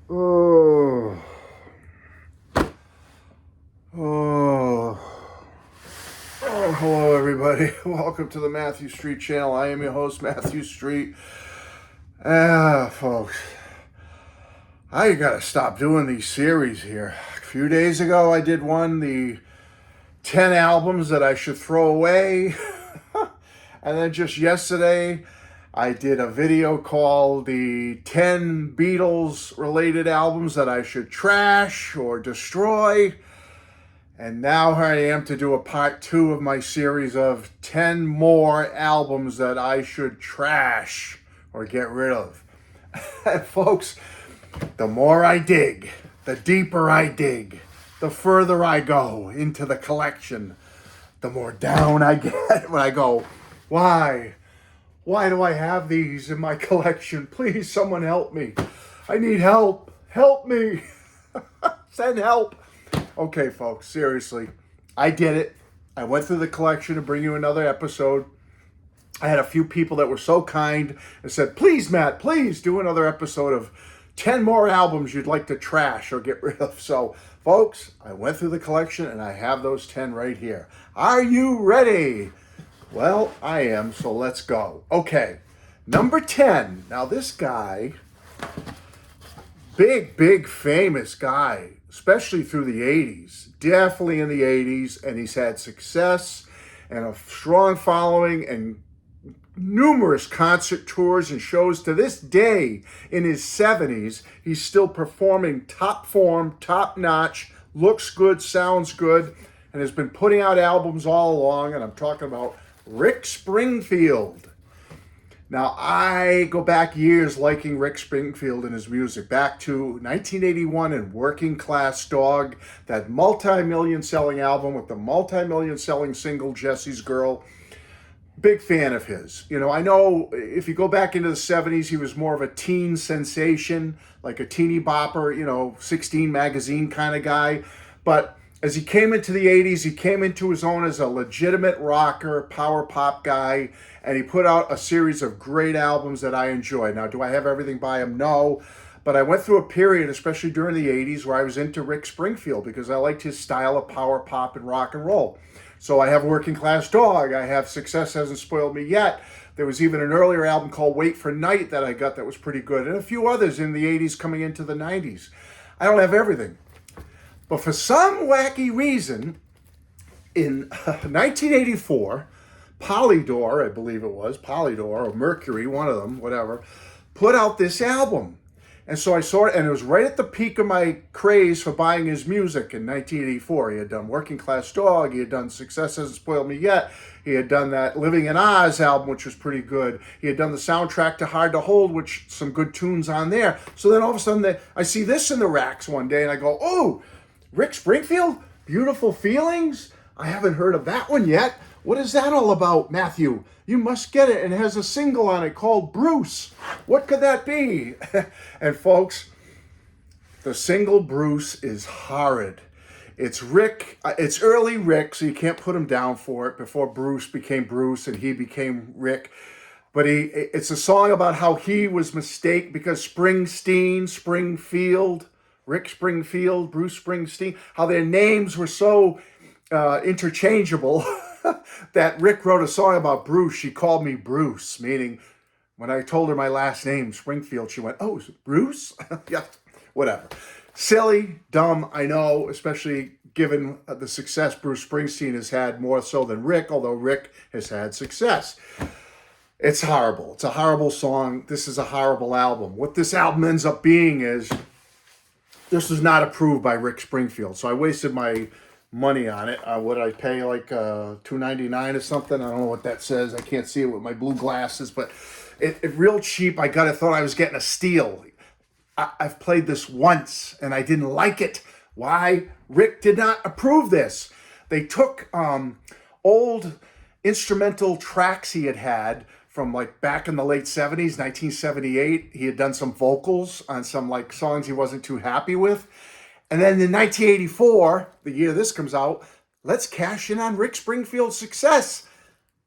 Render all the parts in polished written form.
Oh, oh, oh, hello everybody. Welcome to the Matthew Street channel. I am your host, Matthew Street. Folks, I gotta stop doing these series here. A few days ago, I did the 10 albums that I should throw away. And then just yesterday, I did a video called the 10 Beatles related albums that I should trash or destroy. And now here I am to do a part 2 of my series of 10 more albums that I should trash or get rid of. And folks, the more I dig, the deeper I dig, the further I go into the collection, the more down I get when I go, why? Why do I have these in my collection? Please, someone help me. I need help. Help me. Send help. Okay, folks, seriously. I did it. I went through the collection to bring you another episode. I had a few people that were so kind and said, please, Matt, please do another episode of 10 more albums you'd like to trash or get rid of. So, folks, I went through the collection and I have those 10 right here. Are you ready? Well, I am, so let's go. Okay, number 10. Now, this guy, big, famous guy, especially through the 80s, definitely in the 80s, and he's had success and a strong following and numerous concert tours and shows to this day. In his 70s, he's still performing top form, top notch, looks good, sounds good, and has been putting out albums all along, and I'm talking about Rick Springfield. Now, I go back years liking Rick Springfield and his music, back to 1981 and Working Class Dog, that multi-million selling album with the multi-million selling single Jesse's Girl. Big fan of his. You know, I know if you go back into the 70s, he was more of a teen sensation, like a teeny bopper, 16 magazine kind of guy. But as he came into the 80s, he came into his own as a legitimate rocker, power pop guy, and he put out a series of great albums that I enjoy. Now, do I have everything by him? No. But I went through a period, especially during the 80s, where I was into Rick Springfield because I liked his style of power pop and rock and roll. So I have Working Class Dog. I have Success Hasn't Spoiled Me Yet. There was even an earlier album called Wait for Night that I got that was pretty good. And a few others in the 80s coming into the 90s. I don't have everything. But for some wacky reason, in 1984, Polydor, I believe it was, Polydor or Mercury, one of them, whatever, put out this album. And so I saw it, and it was right at the peak of my craze for buying his music in 1984. He had done Working Class Dog. He had done Success Hasn't Spoiled Me Yet. He had done that Living in Oz album, which was pretty good. He had done the soundtrack to Hard to Hold, which some good tunes on there. So then all of a sudden, I see this in the racks one day, and I go, oh, Rick Springfield? Beautiful Feelings? I haven't heard of that one yet. What is that all about, Matthew? You must get it. And it has a single on it called Bruce. What could that be? And folks, the single Bruce is horrid. It's Rick. It's early Rick, so you can't put him down for it, before Bruce became Bruce and he became Rick. But it's a song about how he was mistaken because Springfield, Rick Springfield, Bruce Springsteen, how their names were so interchangeable that Rick wrote a song about Bruce. She called me Bruce, meaning when I told her my last name, Springfield, she went, oh, is it Bruce? Yeah, whatever. Silly, dumb, I know, especially given the success Bruce Springsteen has had more so than Rick, although Rick has had success. It's horrible. It's a horrible song. This is a horrible album. What this album ends up being is, this was not approved by Rick Springfield, so I wasted my money on it. What did I pay, like $2.99 or something? I don't know what that says. I can't see it with my blue glasses, but it real cheap. I thought I was getting a steal. I've played this once, and I didn't like it. Why? Rick did not approve this. They took old instrumental tracks he had from like back in the late 70s, 1978. He had done some vocals on some like songs he wasn't too happy with. And then in 1984, the year this comes out, let's cash in on Rick Springfield's success.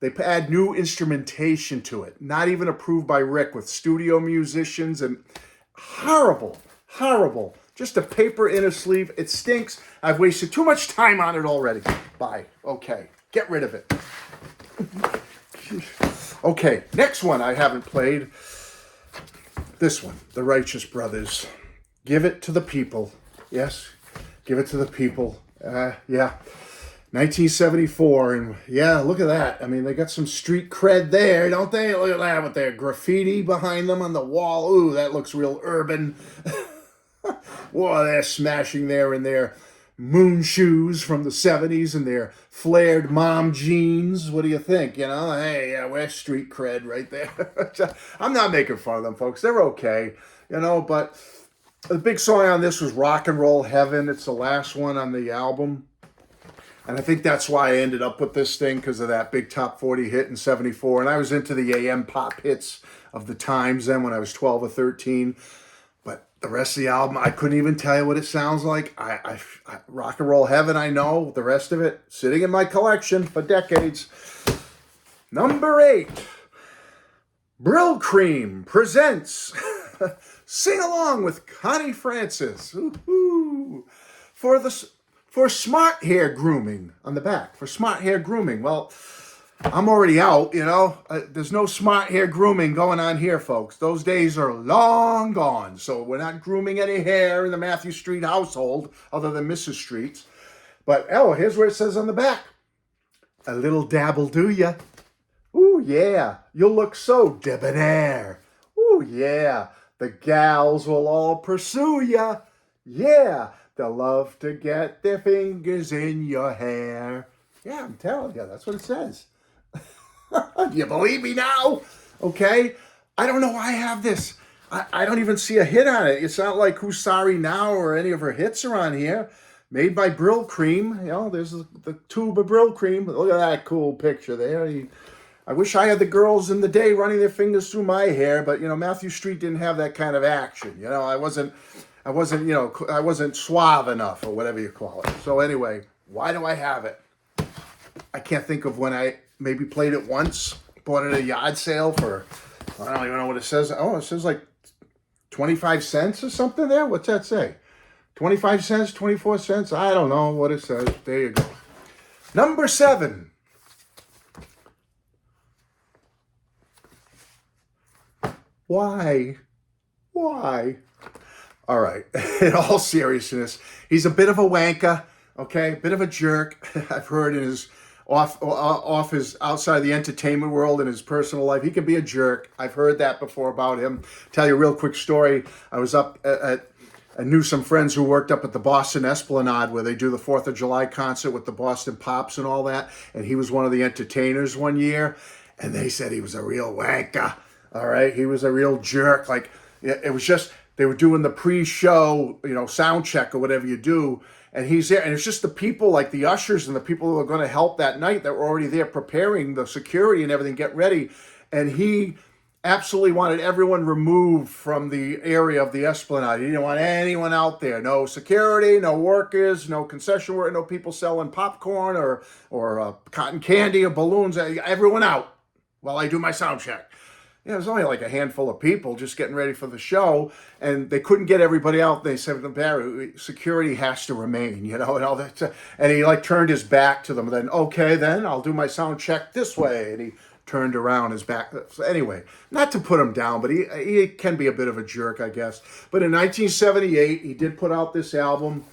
They add new instrumentation to it, not even approved by Rick, with studio musicians, and horrible, Horrible. Just a paper inner sleeve. It stinks. I've wasted too much time on it already. Bye. Okay. Get rid of it. Okay. Next one I haven't played. This one. The Righteous Brothers. Give it to the people. Yes. Give it to the people. Yeah. 1974, and yeah, look at that. I mean, they got some street cred there, don't they? Look at that with their graffiti behind them on the wall. Ooh, that looks real urban. Whoa, they're smashing there in their moon shoes from the 70s and their flared mom jeans. What do you think? You know, hey, yeah, we're street cred right there. I'm not making fun of them, folks. They're okay, you know, but the big song on this was Rock and Roll Heaven. It's the last one on the album. And I think that's why I ended up with this thing, because of that big top 40 hit in 74. And I was into the AM pop hits of the times then when I was 12 or 13. But the rest of the album, I couldn't even tell you what it sounds like. I Rock and Roll Heaven, I know. The rest of it, sitting in my collection for decades. Number 8, Brill Cream presents Sing Along with Connie Francis. Ooh, for smart hair grooming on the back. For smart hair grooming. Well, I'm already out, you know. There's no smart hair grooming going on here, folks. Those days are long gone. So we're not grooming any hair in the Matthew Street household other than Mrs. Street's. But, oh, here's where it says on the back. A little dabble, do ya? Ooh, yeah. You'll look so debonair. Ooh, yeah. The gals will all pursue ya. Yeah. They'll love to get their fingers in your hair. Yeah, I'm telling you, that's what it says. Do you believe me now? Okay. I don't know why I have this. I don't even see a hit on it. It's not like Who's Sorry Now or any of her hits are on here. Made by Brill Cream. You know, there's the tube of Brill Cream. Look at that cool picture there. I wish I had the girls in the day running their fingers through my hair, but, you know, Matthew Street didn't have that kind of action. You know, I wasn't, you know, I wasn't suave enough or whatever you call it. So anyway, why do I have it? I can't think of when I maybe played it once, bought it at a yard sale for, I don't even know what it says. Oh, it says like 25 cents or something there. What's that say? 25 cents, 24 cents? I don't know what it says. There you go. Number 7. Why? All right, in all seriousness, he's a bit of a wanker, okay? Bit of a jerk. I've heard in his off his outside the entertainment world in his personal life, he can be a jerk. I've heard that before about him. Tell you a real quick story. I was up I knew some friends who worked up at the Boston Esplanade where they do the 4th of July concert with the Boston Pops and all that, and he was one of the entertainers one year, and they said he was a real wanker. All right, he was a real jerk. Like, it was just, they were doing the pre-show, you know, sound check or whatever you do, and he's there, and it's just the people, like the ushers and the people who are going to help that night that were already there preparing the security and everything, get ready, and he absolutely wanted everyone removed from the area of the Esplanade. He didn't want anyone out there. No security, no workers, no concession work, no people selling popcorn or cotton candy or balloons. Everyone out while I do my sound check. Yeah, it was only like a handful of people just getting ready for the show, and they couldn't get everybody out. They said, Barry, security has to remain, you know, and all that. And he like turned his back to them. And then, okay, then I'll do my sound check this way. And he turned around his back. So anyway, not to put him down, but he can be a bit of a jerk, I guess. But in 1978, he did put out this album.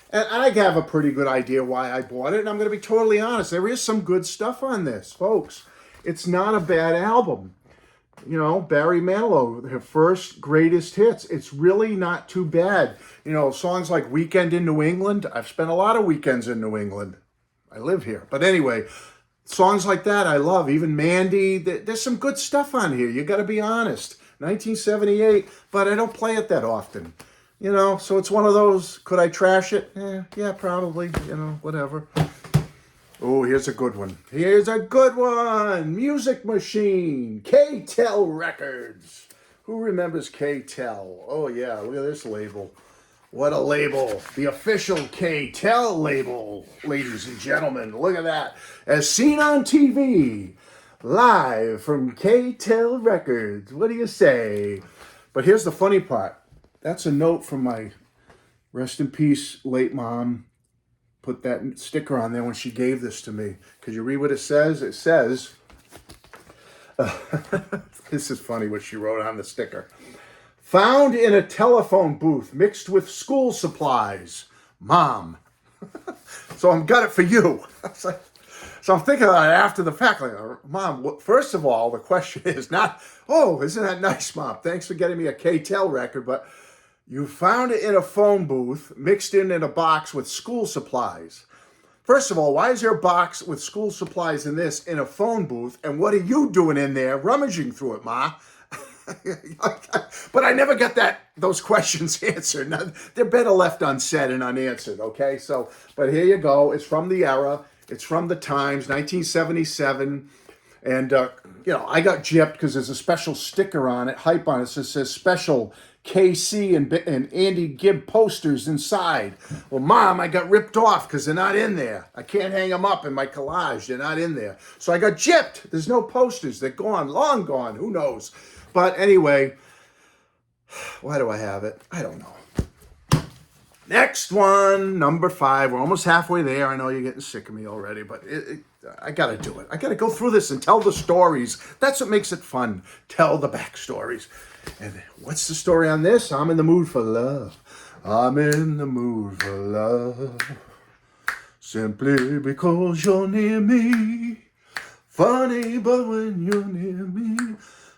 And I have a pretty good idea why I bought it. And I'm going to be totally honest. There is some good stuff on this, folks. It's not a bad album. You know, Barry Manilow, her first greatest hits. It's really not too bad. You know, songs like Weekend in New England. I've spent a lot of weekends in New England. I live here. But anyway, songs like that I love. Even Mandy. There's some good stuff on here. You got to be honest. 1978, but I don't play it that often. You know, so it's one of those, could I trash it? Yeah, probably. You know, whatever. Oh, here's a good one. Here's a good one. Music Machine. K-Tel Records. Who remembers K-Tel? Oh, yeah. Look at this label. What a label. The official K-Tel label, ladies and gentlemen. Look at that. As seen on TV. Live from K-Tel Records. What do you say? But here's the funny part. That's a note from my rest in peace late mom. Put that sticker on there when she gave this to me. Could you read what it says? It says, this is funny what she wrote on the sticker. Found in a telephone booth mixed with school supplies. Mom. So I'm got it for you. So I'm thinking about it after the fact. Like, Mom, first of all, the question is not, oh, isn't that nice, Mom? Thanks for getting me a K-Tel record, but you found it in a phone booth mixed in a box with school supplies. First of all, why is there a box with school supplies in this in a phone booth? And what are you doing in there rummaging through it, Ma? But I never got those questions answered. They're better left unsaid and unanswered, okay? So, but here you go. It's from the era. It's from the Times, 1977. And, I got gypped because there's a special sticker on it, hype on it. That says special KC and Andy Gibb posters inside. Well, Mom, I got ripped off because they're not in there. I can't hang them up in my collage. They're not in there. So I got gypped. There's no posters. They're gone, long gone. Who knows? But anyway, why do I have it? I don't know. Next one, number 5. We're almost halfway there. I know you're getting sick of me already, but I got to do it. I got to go through this and tell the stories. That's what makes it fun. Tell the backstories. And what's the story on this? I'm in the mood for love. I'm in the mood for love. Simply because you're near me. Funny, but when you're near me,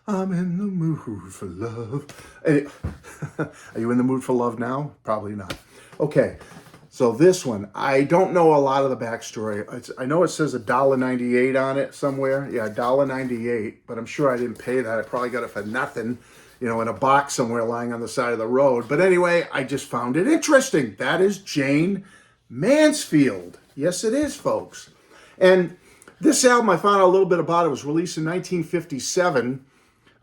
I'm in the mood for love. Are you in the mood for love now? Probably not. Okay, so this one, I don't know a lot of the backstory. I know it says $1.98 on it somewhere. Yeah, $1.98, but I'm sure I didn't pay that. I probably got it for nothing, in a box somewhere lying on the side of the road. But anyway, I just found it interesting. That is Jayne Mansfield. Yes, it is, folks. And this album, I found out a little bit about it. It was released in 1957.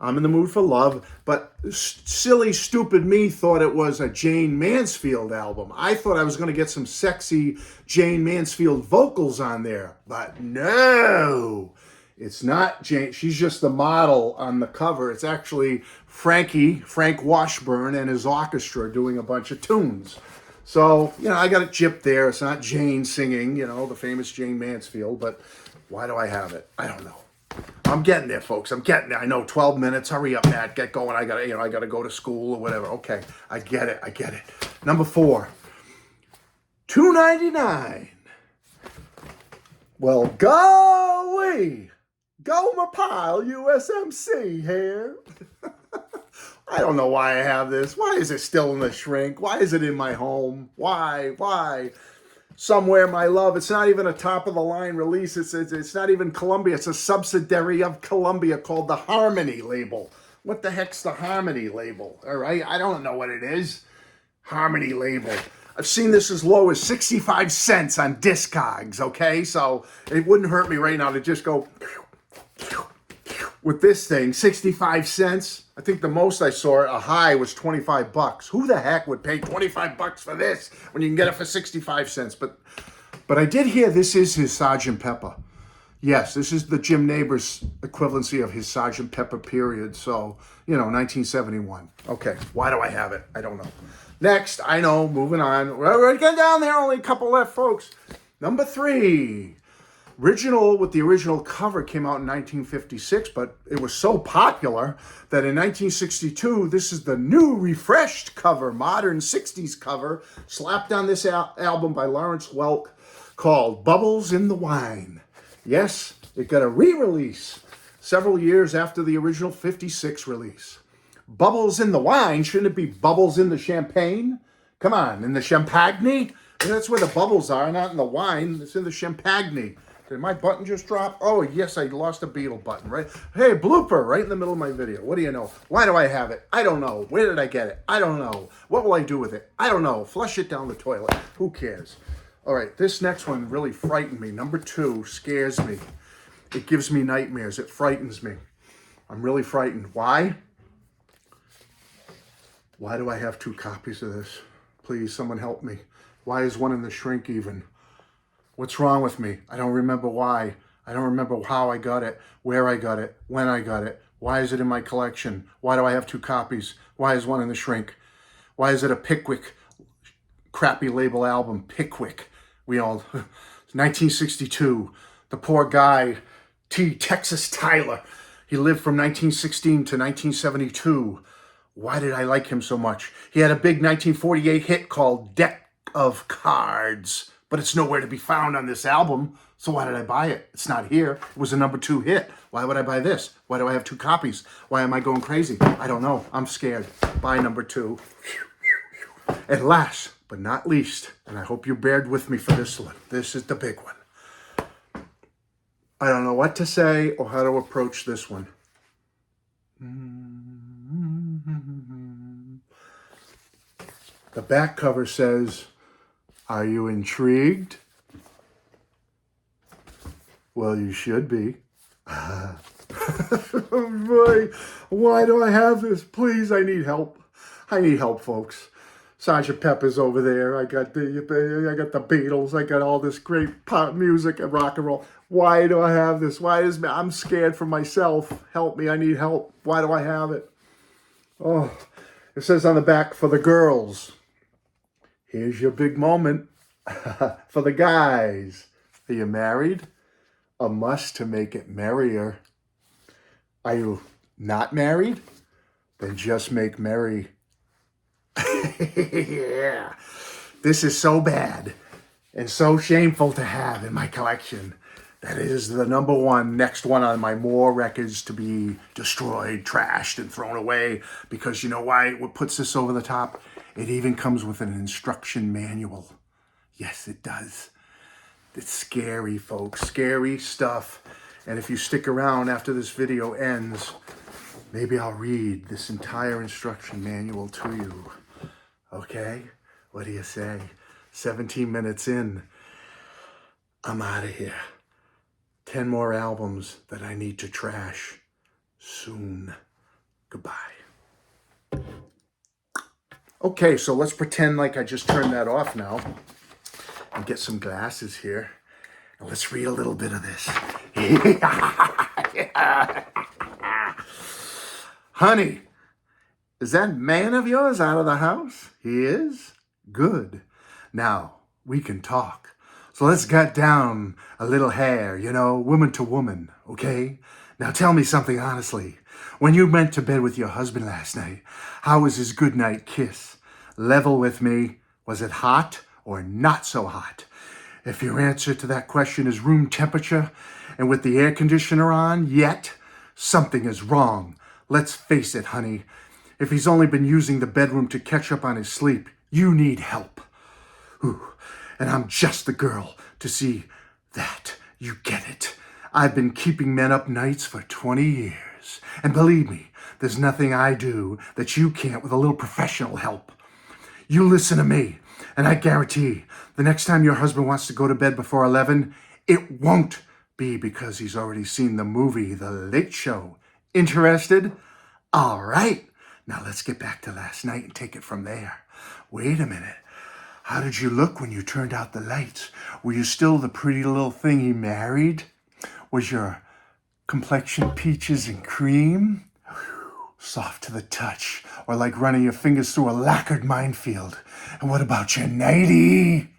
I'm in the mood for love, but silly, stupid me thought it was a Jayne Mansfield album. I thought I was going to get some sexy Jayne Mansfield vocals on there, but no, it's not Jayne. She's just the model on the cover. It's actually Frank Washburn and his orchestra doing a bunch of tunes. So, I got it gypped there. It's not Jayne singing, the famous Jayne Mansfield, but why do I have it? I don't know. I'm getting there, folks. I'm getting there. I know 12 minutes. Hurry up, Matt. Get going. I gotta go to school or whatever. Okay. I get it. Number 4. $2.99. Well, golly. Gomer Pyle USMC here. I don't know why I have this. Why is it still in the shrink? Why is it in my home? Why? Somewhere, my love. It's not even a top-of-the-line release. It's not even Columbia. It's a subsidiary of Columbia called the Harmony label. What the heck's the Harmony label? All right? I don't know what it is. Harmony label. I've seen this as low as 65 cents on Discogs, okay? So it wouldn't hurt me right now to just go with this thing, 65 cents. I think the most I saw, a high, was $25. Who the heck would pay $25 for this when you can get it for 65 cents? But I did hear this is his Sgt. Pepper. Yes, this is the Jim Nabors equivalency of his Sgt. Pepper period. So, 1971. Okay, why do I have it? I don't know. Next, I know, moving on. We're getting down there, only a couple left, folks. Number 3. With the original cover came out in 1956, but it was so popular that in 1962, this is the new refreshed cover, modern 60s cover, slapped on this album by Lawrence Welk called Bubbles in the Wine. Yes, it got a re-release several years after the original 56 release. Bubbles in the wine, shouldn't it be bubbles in the champagne? Come on, in the champagne? That's where the bubbles are, not in the wine. It's in the champagne. Did my button just drop? Oh, yes, I lost a Beatle button, right? Hey, blooper, right in the middle of my video. What do you know? Why do I have it? I don't know. Where did I get it? I don't know. What will I do with it? I don't know. Flush it down the toilet. Who cares? All right, this next one really frightened me. Number 2 scares me. It gives me nightmares. It frightens me. I'm really frightened. Why? Why do I have 2 copies of this? Please, someone help me. Why is one in the shrink even? What's wrong with me? I don't remember why. I don't remember how I got it, where I got it, when I got it. Why is it in my collection? Why do I have 2 copies? Why is one in the shrink? Why is it a Pickwick crappy label album? Pickwick. We all, 1962. The poor guy, Texas Tyler. He lived from 1916 to 1972. Why did I like him so much? He had a big 1948 hit called Deck of Cards, but it's nowhere to be found on this album. So why did I buy it? It's not here. It was a #2 hit. Why would I buy this? Why do I have 2 copies? Why am I going crazy? I don't know. I'm scared. Buy #2. And last but not least, and I hope you bared with me for this one. This is the big one. I don't know what to say or how to approach this one. The back cover says, "Are you intrigued? Well, you should be." Oh boy, why do I have this? Please, I need help. I need help, folks. Sgt. Pepper's over there. I got the Beatles. I got all this great pop music and rock and roll. Why do I have this? I'm scared for myself. Help me. I need help. Why do I have it? Oh, it says on the back, for the girls. Here's your big moment. For the guys. Are you married? A must to make it merrier. Are you not married? Then just make merry. Yeah. This is so bad and so shameful to have in my collection that it is the #1, next one on my more records to be destroyed, trashed, and thrown away. Because you know why? What puts this over the top? It even comes with an instruction manual. Yes, it does. It's scary, folks. Scary stuff. And if you stick around after this video ends, maybe I'll read this entire instruction manual to you. Okay? What do you say? 17 minutes in. I'm out of here. 10 more albums that I need to trash soon. Goodbye. Okay, so let's pretend like I just turned that off now and get some glasses here. And let's read a little bit of this. Honey, is that man of yours out of the house? He is? Good. Now, we can talk. So let's get down a little hair, woman to woman, okay? Now tell me something honestly. When you went to bed with your husband last night, how was his goodnight kiss? Level with me. Was it hot or not so hot? If your answer to that question is room temperature and with the air conditioner on, yet something is wrong. Let's face it, honey. If he's only been using the bedroom to catch up on his sleep, you need help. Ooh, and I'm just the girl to see that. You get it. I've been keeping men up nights for 20 years. And believe me, there's nothing I do that you can't with a little professional help. You listen to me, and I guarantee the next time your husband wants to go to bed before 11, it won't be because he's already seen the movie The Late Show. Interested? All right. Now let's get back to last night and take it from there. Wait a minute. How did you look when you turned out the lights? Were you still the pretty little thing he married? Was your complexion peaches and cream? Soft to the touch, or like running your fingers through a lacquered minefield? And what about your nightie?